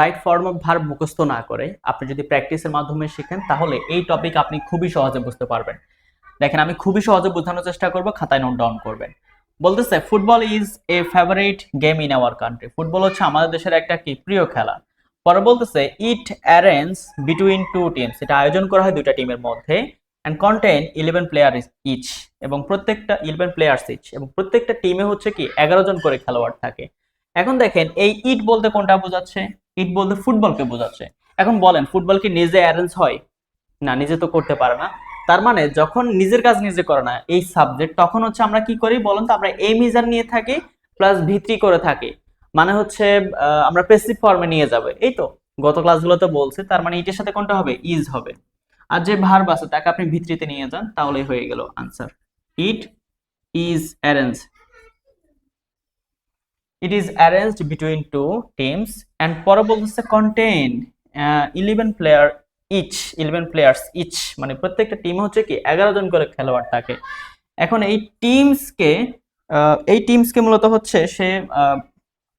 Right form of verb মুখস্থ না করে আপনি যদি প্র্যাকটিসের মাধ্যমে শিখেন তাহলে এই টপিক আপনি খুবই সহজে বুঝতে পারবেন। দেখেন আমি খুবই সহজে বোঝানোর চেষ্টা করব, খাতায় নোট ডাউন করবেন। বলতেছে football is a favourite game in our country. Football হচ্ছে আমাদের দেশের একটা কি প্রিয় খেলা। পরে বলতেছে ইট অ্যারেঞ্জ বিটুইন টু টিমস, এটা আয়োজন করা হয় দুইটা টিমের মধ্যে, এন্ড কন্টেইন 11 প্লেয়ার ইচ, এবং প্রত্যেকটা 11 প্লেয়ার্স ইচ, এবং প্রত্যেকটা টিমে হচ্ছে কি 11 জন করে খেলোয়াড় থাকে। এখন দেখেন এই ইট বলতে কোনটা বোঝাচ্ছে? ইট বলতে ফুটবলকে বোঝাচ্ছে। এখন বলেন ফুটবল কি নিজে অ্যারেঞ্জ হয়? না, নিজে তো করতে পারে না। তার মানে যখন নিজের কাজ নিজে করে না এই সাবজেক্ট, তখন হচ্ছে আমরা কি করি বলুন তো? আমরা এই মিজার নিয়ে থাকি প্লাস ভিত্তি করে থাকি, মানে হচ্ছে আমরা প্যাসিভ ফর্মে নিয়ে যাবে। এই তো গত ক্লাসগুলোতে বলছে। তার মানে ইটের সাথে কোনটা হবে? ইজ হবে। আর যে ভার্ব আছে তাকে আপনি ভিত্তিতে নিয়ে যান, তাহলেই হয়ে গেল answer. It is arrange, it is arranged between two teams, and পরে বলতেছে contain 11 player each, 11 players each, মানে প্রত্যেকটা টিমে হচ্ছে কি 11 জন করে খেলোয়াড় থাকে। এখন এই টিমসকে মূলত হচ্ছে সে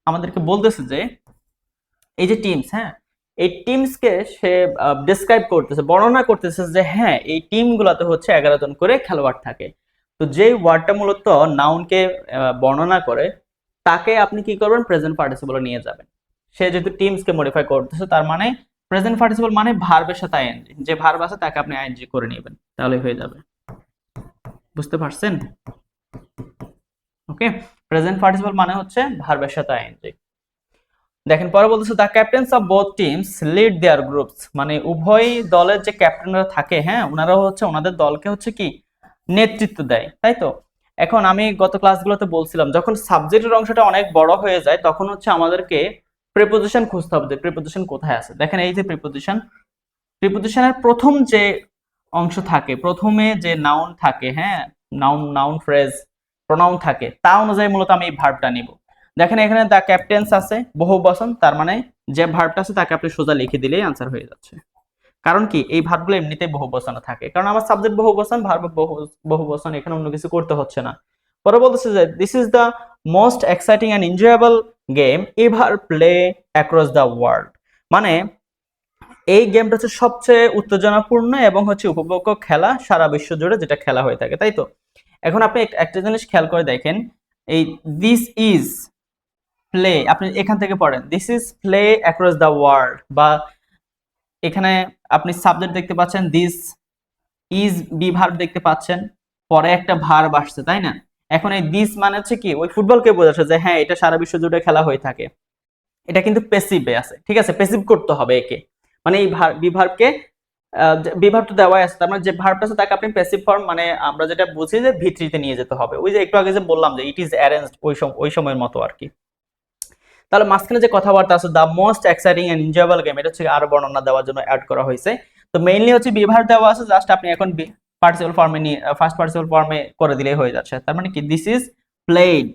আমাদেরকে বলতেছে যে এই যে টিমস, হ্যাঁ, এই টিমসকে সে ডেসক্রাইব করতেছে, বর্ণনা করতেছে যে হ্যাঁ এই টিমগুলোতে হচ্ছে 11 জন করে খেলোয়াড় থাকে। তো যেই ওয়ার্ডটা মূলত নাউনকে বর্ণনা করে তাকে আপনি কি করবেন? প্রেজেন্ট পার্টিসিপলে নিয়ে যাবেন। সে যেহেতু টিমসকে মডিফাই করতেছে, তার মানে প্রেজেন্ট পার্টিসিপল মানে ভার্বের সাথে আইএনজি, যে ভার্ব আছে তাকে আপনি আইএনজি করে নেবেন, তাহলে হয়ে যাবে। বুঝতে পারছেন? ওকে, প্রেজেন্ট পার্টিসিপল মানে হচ্ছে ভার্বের সাথে আইএনজি। দেখেন পরে বলতেছে the captain's of both teams lead there groups, মানে উভয় দলের যে ক্যাপ্টেনরা থাকে, হ্যাঁ, ওনারা হচ্ছে ওনাদের দলকে হচ্ছে কি নেতৃত্ব দেয়, তাই তো? এখন আমি গত ক্লাসগুলোতে বলছিলাম যখন সাবজেক্টের অংশটা অনেক বড় হয়ে যায় তখন হচ্ছে আমাদেরকে প্রিপোজিশন খুঁজতে হবে যে প্রিপোজিশন কোথায় আছে। দেখেন এই যে প্রিপোজিশন, প্রিপোজিশনের প্রথম যে অংশ থাকে, প্রথমে যে নাউন থাকে, হ্যাঁ, নাউন ফ্রেজ প্রোনাউন থাকে, তা অনুযায়ী মূলত আমি এই ভার্বটা নিব। দেখেন এখানে দ্য ক্যাপ্টেন্স আছে বহুবচন, তার মানে যে ভার্বটা আছে তাকে আপনি সোজা লিখে দিলেই আনসার হয়ে যাচ্ছে। কারণ কি এই ভার্বগুলো এমনিতেই বহুবচনে থাকে, কারণ আমার সাবজেক্ট বহুবচন, ভার্ব বহুবচন, এখানে অন্য কিছু করতে হচ্ছে না। পরে বলতেছে যে this is the most exciting and enjoyable game ever play across the world, মানে এই গেমটা হচ্ছে সবচেয়ে উত্তেজনাপূর্ণ এবং হচ্ছে উপভোগ্য খেলা সারা বিশ্ব জুড়ে যেটা খেলা হয়ে থাকে, তাই তো? এখন আপনি একটা জিনিস খেয়াল করে দেখেন, এই দিস ইজ প্লে আপনি এখান থেকে পড়েন, this is play across the world, বা এখানে আপনি সাবজেক্ট দেখতে পাচ্ছেন, দিস ইজ বি ভার্ব দেখতে পাচ্ছেন, পরে একটা ভার্ব আসছে, তাই না? এখন এই দিস মানে হচ্ছে কি ওই ফুটবলকে বোঝাচ্ছে যে হ্যাঁ এটা সারা বিশ্ব জুড়ে খেলা হয়ে থাকে। এটা কিন্তু প্যাসিভে আছে, ঠিক আছে? প্যাসিভ করতে হবে একে, মানে এই বি ভার্বকে বিভার্বটা দেওয়া আছে, তার মানে যে ভার্বটা আছে তাকে আপনি প্যাসিভ ফর্ম, মানে আমরা যেটা বুঝি যে ভিত্তিতে নিয়ে যেতে হবে। ওই যে একটু আগে যে বললাম যে ইট ইজ অ্যারেঞ্জড, ওই সময়ের মতো আর কি। তাহলে মাঝখানে যে কথাবার্তা আছে the most exciting and enjoyable game, এটা হচ্ছে আরো বর্ণনা দেওয়ার জন্য অ্যাড করা হয়েছে। তো মেইনলি হচ্ছে বিভার দেওয়া আছে, জাস্ট আপনি এখন পার্টিসিপল ফর্মে নিয়ে ফার্স্ট পার্টিসিপল ফর্মে করে দিলেই হয়ে যাচ্ছে। তার মানে কি দিস ইজ প্লেড,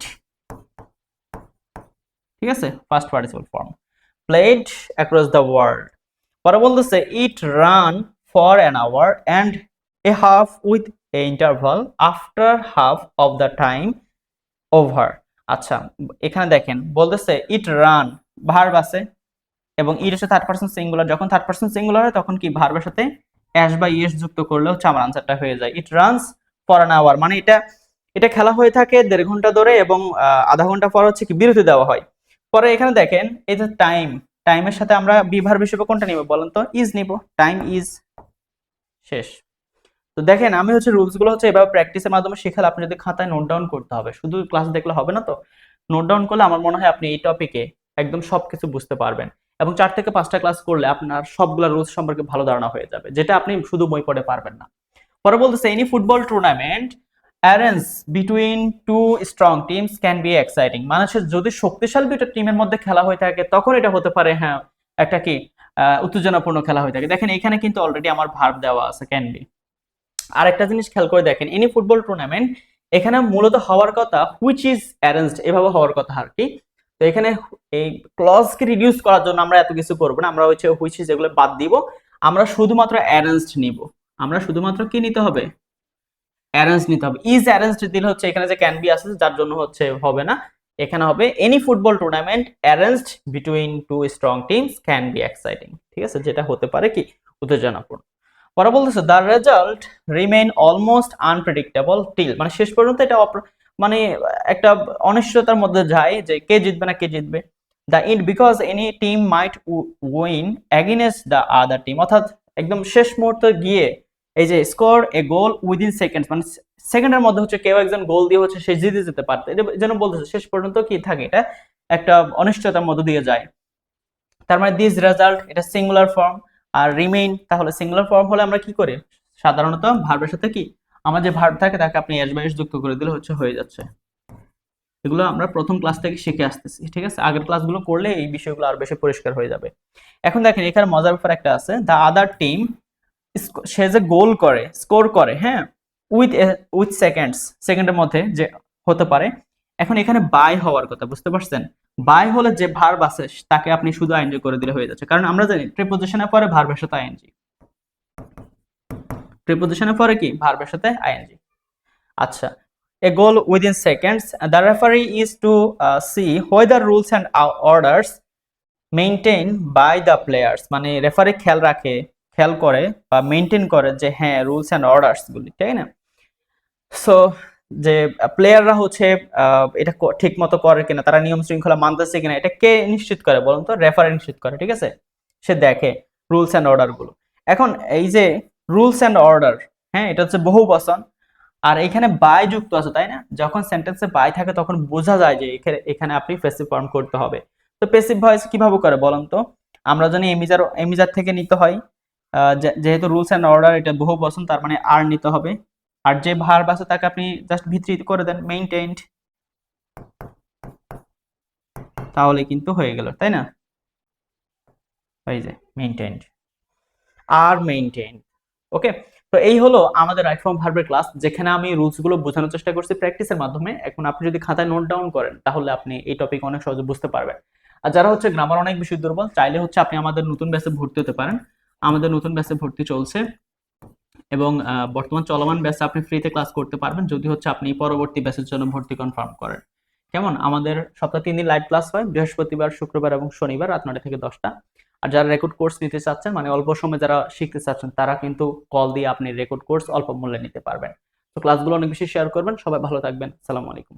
ঠিক আছে? First participle form played across the world. পরে বলতেছে it ran for an hour and a half with an interval after half of the time over. আচ্ছা, এখানে দেখেন বলতেছে ইট রান, ভার্ব আছে এবং ইট হচ্ছে থার্ড পারসন সিঙ্গুলার। যখন থার্ড পারসন সিঙ্গুলার হয় তখন কি ভার্বের সাথে অ্যাস বা ইএস যুক্ত করলে হচ্ছে আমার আনসারটা হয়ে যায়। ইট রানস ফর অ্যান আওয়ার, মানে এটা খেলা হয়ে থাকে 1.5 ঘন্টা ধরে, এবং আধা ঘন্টা পর হচ্ছে কি বিরতি দেওয়া হয়। পরে এখানে দেখেন এই যে টাইমের সাথে আমরা বি ভার্ব হিসেবে কোনটা নিব বলেন তো? ইজ নিব, টাইম ইজ, শেষ। তো দেখেন আমি হচ্ছে রুলস গুলো হচ্ছে এভাবে প্র্যাকটিসের মাধ্যমে শেখালে আপনি যদি খাতায় নোট ডাউন করতে হবে, শুধু ক্লাস দেখলে হবে না। তো নোট ডাউন করলে আমার মনে হয় আপনি এই টপিকে একদম সবকিছু বুঝতে পারবেন, এবং 4 থেকে 5টা ক্লাস করলে আপনার সবগুলা রুলস সম্পর্কে ভালো ধারণা হয়ে যাবে, যেটা আপনি শুধু বই পড়ে পারবেন না। পরে বলতেছে any football tournament arrange between two strong teams can be exciting, মানে যদি শক্তিশালী দুইটা টিমের মধ্যে খেলা হয়ে থাকে তখন এটা হতে পারে হ্যাঁ একটা কি উত্তেজনাপূর্ণ খেলা হয়ে থাকে। দেখেন এখানে কিন্তু অলরেডি আমার ভার্ব দেওয়া আছে ক্যান বি। আরেকটা জিনিস খেয়াল করে দেখেন এনি ফুটবল টুর্নামেন্ট, এখানে মূলত হওয়ার কথা হুইচ ইজ অ্যারেঞ্জড, এভাবে হওয়ার কথা আর কি। তো এখানে এই ক্লজকে রিডিউস করার জন্য আমরা এত কিছু করব না, আমরা হচ্ছে হুইচ ইজ এগুলো বাদ দিব, আমরা শুধুমাত্র অ্যারেঞ্জড নিব। আমরা শুধুমাত্র কি নিতে হবে? অ্যারেঞ্জ নিতে হবে। ইজ অ্যারেঞ্জড দিলে হচ্ছে এখানে যে ক্যান বি আছে যার জন্য হচ্ছে হবে না, এখানে হবে any football tournament arranged between two strong teams can be exciting, ঠিক আছে, যেটা হতে পারে কি উত্তেজনাপূর্ণ। পরে বলতেছে the result remain almost unpredictable till, মানে শেষ পর্যন্ত এটা মানে একটা অনিশ্চয়তার মধ্যে যায় যে কে জিতবে না কে জিতবে। The end because any team might win against the other team, অর্থাৎ একদম শেষ মুহূর্তে গিয়ে এই যে score a goal within seconds, মানে সেকেন্ডের মধ্যে হচ্ছে কেউ একজন গোল দিয়ে হচ্ছে সে জিতে যেতে পারতো, এটা যেন বলতেছে শেষ পর্যন্ত কি থাকে, এটা একটা অনিশ্চয়তার মধ্যে দিয়ে যায়। তার মানে দিস রেজাল্ট এটা সিঙ্গুলার ফর্ম, আর রিমেইন তাহলে সিঙ্গুলার ফর্ম হলে আমরা কি করি সাধারণত ভার্বের সাথে কি আমার যে ভার্ব থাকে তাকে আপনি এস বাই এস যুক্ত করে দিলে হচ্ছে হয়ে যাচ্ছে। এগুলো আমরা প্রথম ক্লাস থেকে শিখে আসতেছি, ঠিক আছে, আগের ক্লাসগুলো করলে এই বিষয়গুলো আরো বেশি পরিষ্কার হয়ে যাবে। এখন দেখেন এখানে মজার ব্যাপার একটা আছে, দ্য আদার টিম সে যে গোল করে স্কোর করে, হ্যাঁ, উইথ উইথ সেকেন্ডের মধ্যে যে হতে পারে। এখন এখানে বাই হওয়ার কথা, বুঝতে পারছেন, বাই হলে যে ভার্ব আছে তাকে আপনি শুধু আইএনজি করে দিলে হয়ে যাচ্ছে, কারণ আমরা জানি প্রিপোজিশনের পরে ভার্বের সাথে আইএনজি, প্রিপোজিশনের পরে কি ভার্বের সাথে আইএনজি। আচ্ছা, a goal within seconds, the referee is to see whether rules and orders maintained by the players, মানে রেফারি খেয়াল করে বা মেইনটেইন করে যে হ্যাঁ রুলস এন্ড অর্ডারস গুলি, তাই না। সো যে প্লেয়াররা হচ্ছে এটা ঠিক মতো করে কিনা, তারা নিয়ম শৃঙ্খলা মানতেছে কিনা, এটা কে নিশ্চিত করে বলুন তো, রেফারি নিশ্চিত করে, ঠিক আছে, সে দেখে রুলস এন্ড অর্ডার গুলো। এখন এই যে রুলস এন্ড অর্ডার, হ্যাঁ, এটা হচ্ছে বহু বচন, আর এখানে বাই যুক্ত আছে, তাই না, যখন সেন্টেন্সে বাই থাকে তখন বোঝা যায় যে এখানে আপনি প্যাসিভ ফর্ম করতে হবে। তো প্যাসিভ ভয়েস কিভাবে করে বলুন তো, আমরা জানি এমিজার থেকে নিতে হয়, যেহেতু রুলস এন্ড অর্ডার এটা বহু বচন, তার মানে আর নিতে হবে, আর যে ভার্ব আছে তাকে আপনি জাস্ট ভিতরি করে দেন মেইনটেইনড, তাহলে কিন্তু হয়ে গেল, তাই না, এই যে মেইনটেইনড আর মেইনটেইনড। ওকে, তো এই হলো আমাদের রাইট ফর্ম ভার্বের ক্লাস, যেখানে আমি রুলস গুলো বোঝানোর চেষ্টা করছি প্র্যাকটিসের মাধ্যমে। এখন আপনি যদি খাতায় নোট ডাউন করেন তাহলে আপনি এই টপিক অনেক সহজে বুঝতে পারবেন। আর যারা হচ্ছে গ্রামার অনেক বেশি দুর্বল, চাইলে হচ্ছে আপনি আমাদের নতুন ব্যাচে ভর্তি হতে পারেন। আমাদের নতুন ব্যাচে ভর্তি চলছে এবং বর্তমান চলমান ব্যাচে আপনি ফ্রিতে ক্লাস করতে পারবেন যদি হচ্ছে আপনি পরবর্তী ব্যাচের জন্য ভর্তি কনফার্ম করেন। কেমন, আমাদের সপ্তাহে 3 দিন লাইভ ক্লাস হয়, বৃহস্পতিবার, শুক্রবার এবং শনিবার রাত 9টা থেকে 10টা। আর যারা রেকর্ড কোর্স নিতে চাচ্ছেন, মানে অল্প সময় যারা শিখতে চাচ্ছেন, তারা কিন্তু কল দিয়ে আপনি রেকর্ড কোর্স অল্প মূল্যে নিতে পারবেন। তো ক্লাসগুলো অনেক বেশি শেয়ার করবেন। সবাই ভালো থাকবেন। আসসালামু আলাইকুম।